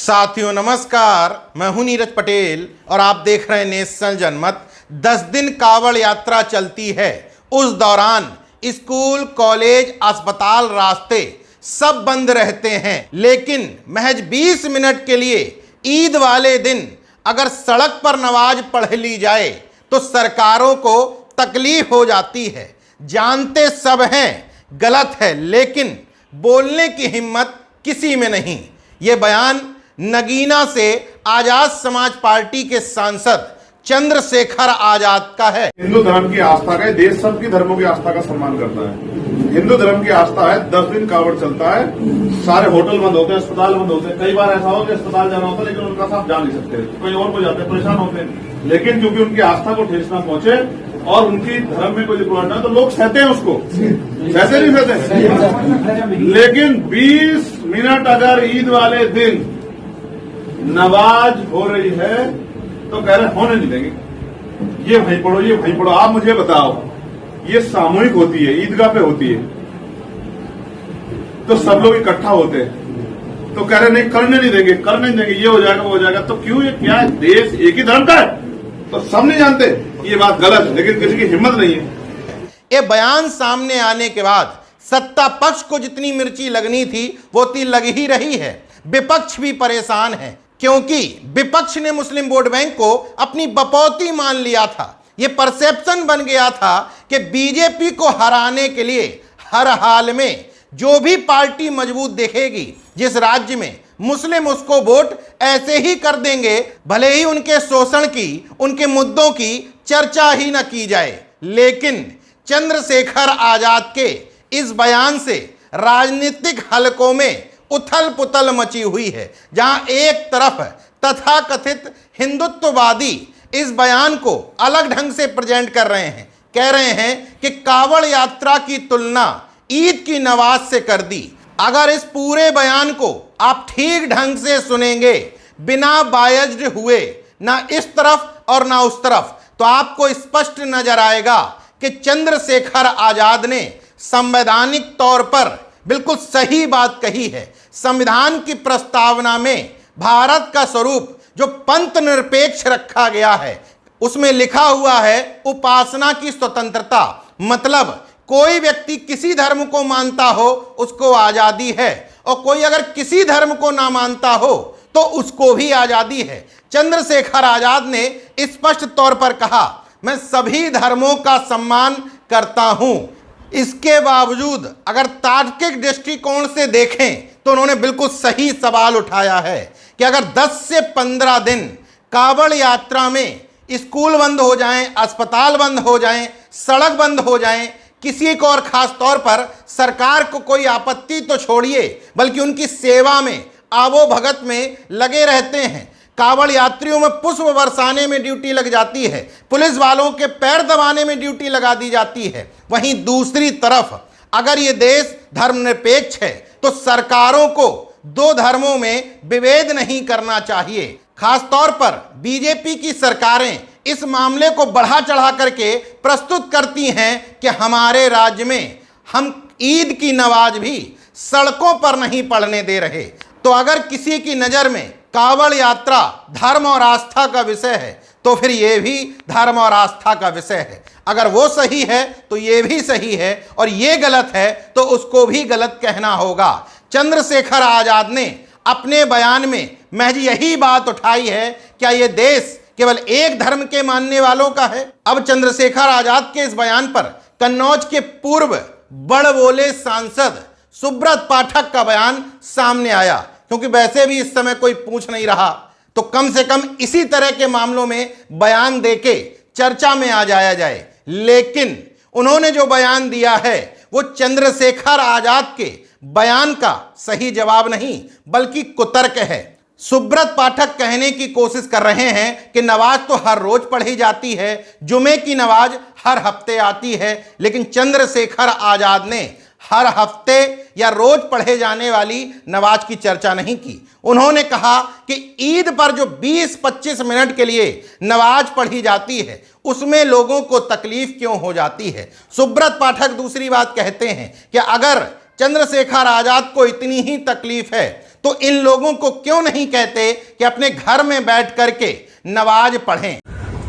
साथियों नमस्कार, मैं हूं नीरज पटेल और आप देख रहे हैं नेशनल जनमत। 10 दिन कावड़ यात्रा चलती है। उस दौरान स्कूल, कॉलेज, अस्पताल, रास्ते सब बंद रहते हैं, लेकिन महज 20 मिनट के लिए ईद वाले दिन अगर सड़क पर नमाज पढ़ ली जाए तो सरकारों को तकलीफ हो जाती है। जानते सब हैं गलत है, लेकिन बोलने की हिम्मत किसी में नहीं। ये बयान नगीना से आजाद समाज पार्टी के सांसद चंद्रशेखर आजाद का है। हिंदू धर्म की आस्था का, देश सबकी धर्मों की आस्था का सम्मान करता है। हिंदू धर्म की आस्था है, 10 दिन कावड़ चलता है, सारे होटल बंद होते हैं, अस्पताल बंद होते हैं। कई बार ऐसा हो कि अस्पताल जाना होता है लेकिन उनका साथ जा नहीं सकते, कोई और को जाते हैं, परेशान होते हैं। लेकिन क्योंकि उनकी आस्था को ठेस ना पहुंचे और उनकी धर्म में कोई रुकावट ना, तो लोग सहते हैं उसको, सहते नहीं सहते। लेकिन 20 मिनट अगर ईद वाले दिन नमाज हो रही है तो कह रहे होने नहीं देंगे, ये वहीं पढ़ो, ये वहीं पढ़ो। आप मुझे बताओ, ये सामूहिक होती है, ईदगाह पे होती है, तो सब लोग इकट्ठा होते हैं, तो कह रहे नहीं करने नहीं देंगे, करने नहीं देंगे, ये हो जाएगा वो हो जाएगा। तो क्यों, ये क्या है, देश एक ही धर्म का है, तो सब नहीं जानते ये बात गलत है, लेकिन किसी की हिम्मत नहीं है। ये बयान सामने आने के बाद सत्ता पक्ष को जितनी मिर्ची लगनी थी वो तो लग ही रही है। विपक्ष भी परेशान है, क्योंकि विपक्ष ने मुस्लिम वोट बैंक को अपनी बपौती मान लिया था। यह परसेप्शन बन गया था कि बीजेपी को हराने के लिए हर हाल में जो भी पार्टी मजबूत दिखेगी जिस राज्य में, मुस्लिम उसको वोट ऐसे ही कर देंगे, भले ही उनके शोषण की, उनके मुद्दों की चर्चा ही न की जाए। लेकिन चंद्रशेखर आजाद के इस बयान से राजनीतिक हलकों में उथल पुथल मची हुई है, जहां एक तरफ तथाकथित हिंदुत्ववादी इस बयान को अलग ढंग से प्रेजेंट कर रहे हैं, कह रहे हैं कि कावड़ यात्रा की तुलना ईद की नमाज से कर दी। अगर इस पूरे बयान को आप ठीक ढंग से सुनेंगे, बिना बायज्ड हुए, ना इस तरफ और ना उस तरफ, तो आपको स्पष्ट नजर आएगा कि चंद्रशेखर आजाद ने संवैधानिक तौर पर बिल्कुल सही बात कही है। संविधान की प्रस्तावना में भारत का स्वरूप जो पंथ निरपेक्ष रखा गया है, उसमें लिखा हुआ है उपासना की स्वतंत्रता। मतलब कोई व्यक्ति किसी धर्म को मानता हो उसको आजादी है, और कोई अगर किसी धर्म को ना मानता हो तो उसको भी आजादी है। चंद्रशेखर आजाद ने स्पष्ट तौर पर कहा, मैं सभी धर्मों का सम्मान करता हूं। इसके बावजूद अगर तार्किक दृष्टिकोण से देखें तो उन्होंने बिल्कुल सही सवाल उठाया है कि अगर 10 से 15 दिन कावड़ यात्रा में स्कूल बंद हो जाएं, अस्पताल बंद हो जाएं, सड़क बंद हो जाएं, किसी को और खास तौर पर सरकार को कोई आपत्ति तो छोड़िए, बल्कि उनकी सेवा में, आवो भगत में लगे रहते हैं। कावड़ यात्रियों में पुष्प बरसाने में ड्यूटी लग जाती है, पुलिस वालों के पैर दबाने में ड्यूटी लगा दी जाती है। वहीं दूसरी तरफ अगर ये देश धर्मनिरपेक्ष है तो सरकारों को दो धर्मों में विभेद नहीं करना चाहिए। खास तौर पर बीजेपी की सरकारें इस मामले को बढ़ा चढ़ा करके प्रस्तुत करती हैं कि हमारे राज्य में हम ईद की नमाज भी सड़कों पर नहीं पढ़ने दे रहे। तो अगर किसी की नज़र में कावड़ यात्रा धर्म और आस्था का विषय है तो फिर ये भी धर्म और आस्था का विषय है। अगर वो सही है तो ये भी सही है, और ये गलत है तो उसको भी गलत कहना होगा। चंद्रशेखर आजाद ने अपने बयान में महज यही बात उठाई है, क्या ये देश केवल एक धर्म के मानने वालों का है? अब चंद्रशेखर आजाद के इस बयान पर कन्नौज के पूर्व बड़बोले सांसद सुब्रत पाठक का बयान सामने आया, क्योंकि वैसे भी इस समय कोई पूछ नहीं रहा, तो कम से कम इसी तरह के मामलों में बयान देके चर्चा में आ जाया जाए। लेकिन उन्होंने जो बयान दिया है वो चंद्रशेखर आजाद के बयान का सही जवाब नहीं बल्कि कुतर्क है। सुब्रत पाठक कहने की कोशिश कर रहे हैं कि नमाज तो हर रोज पढ़ी जाती है, जुमे की नमाज हर हफ्ते आती है, लेकिन चंद्रशेखर आजाद ने हर हफ्ते या रोज पढ़े जाने वाली नमाज की चर्चा नहीं की। उन्होंने कहा कि ईद पर जो 20-25 मिनट के लिए नमाज पढ़ी जाती है उसमें लोगों को तकलीफ क्यों हो जाती है। सुब्रत पाठक दूसरी बात कहते हैं कि अगर चंद्रशेखर आजाद को इतनी ही तकलीफ है तो इन लोगों को क्यों नहीं कहते कि अपने घर में बैठ करके नमाज पढ़ें?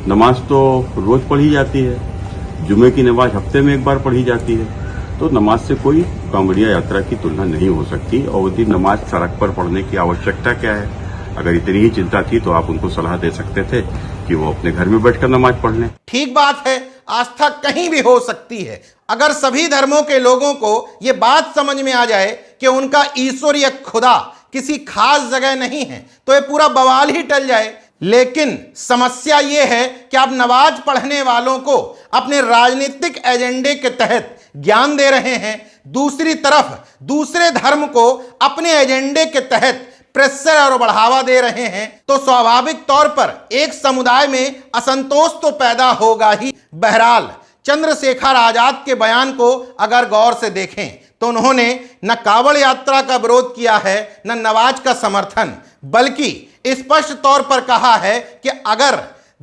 नमाज तो रोज पढ़ी जाती है, जुमे की नमाज हफ्ते में एक बार पढ़ी जाती है, तो नमाज से कोई कांवड़िया यात्रा की तुलना नहीं हो सकती। और दिन नमाज सड़क पर पढ़ने की आवश्यकता क्या है? अगर इतनी ही चिंता थी तो आप उनको सलाह दे सकते थे कि वो अपने घर में बैठकर नमाज पढ़ लें। ठीक बात है, आस्था कहीं भी हो सकती है। अगर सभी धर्मों के लोगों को ये बात समझ में आ जाए कि उनका ईश्वर या खुदा किसी खास जगह नहीं है तो ये पूरा बवाल ही टल जाए। लेकिन समस्या ये है कि आप नमाज पढ़ने वालों को अपने राजनीतिक एजेंडे के तहत ज्ञान दे रहे हैं, दूसरी तरफ दूसरे धर्म को अपने एजेंडे के तहत प्रेशर और बढ़ावा दे रहे हैं, तो स्वाभाविक तौर पर एक समुदाय में असंतोष तो पैदा होगा ही। बहरहाल चंद्रशेखर आजाद के बयान को अगर गौर से देखें तो उन्होंने न कांवड़ यात्रा का विरोध किया है न नमाज का समर्थन, बल्कि स्पष्ट तौर पर कहा है कि अगर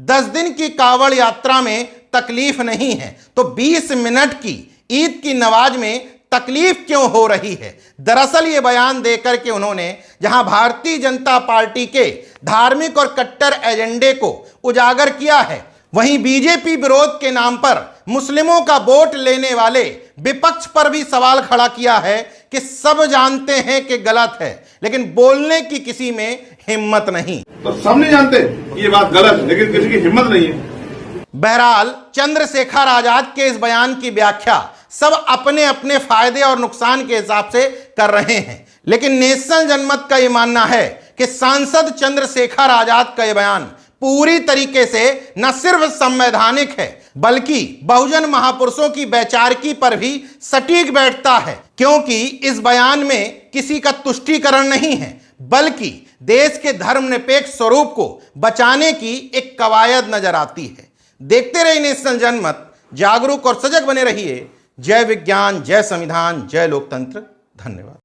10 दिन की कांवड़ यात्रा में तकलीफ नहीं है तो 20 मिनट की ईद की नमाज में तकलीफ क्यों हो रही है। दरअसल ये बयान देकर के उन्होंने जहां भारतीय जनता पार्टी के धार्मिक और कट्टर एजेंडे को उजागर किया है, वहीं बीजेपी विरोध के नाम पर मुस्लिमों का वोट लेने वाले विपक्ष पर भी सवाल खड़ा किया है कि सब जानते हैं कि गलत है लेकिन बोलने की किसी में हिम्मत नहीं। तो सब नहीं जानते ये बात गलत है, लेकिन किसी की हिम्मत नहीं है। बहरहाल चंद्रशेखर आजाद के इस बयान की व्याख्या सब अपने अपने फायदे और नुकसान के हिसाब से कर रहे हैं, लेकिन नेशनल जनमत का यह मानना है कि सांसद चंद्रशेखर आजाद का यह बयान पूरी तरीके से न सिर्फ संवैधानिक है बल्कि बहुजन महापुरुषों की वैचारिकी पर भी सटीक बैठता है, क्योंकि इस बयान में किसी का तुष्टीकरण नहीं है बल्कि देश के धर्मनिरपेक्ष स्वरूप को बचाने की एक कवायद नजर आती है। देखते रहिए नेशनल जनमत, जागरूक और सजग बने रहिए। जय विज्ञान, जय संविधान, जय लोकतंत्र। धन्यवाद।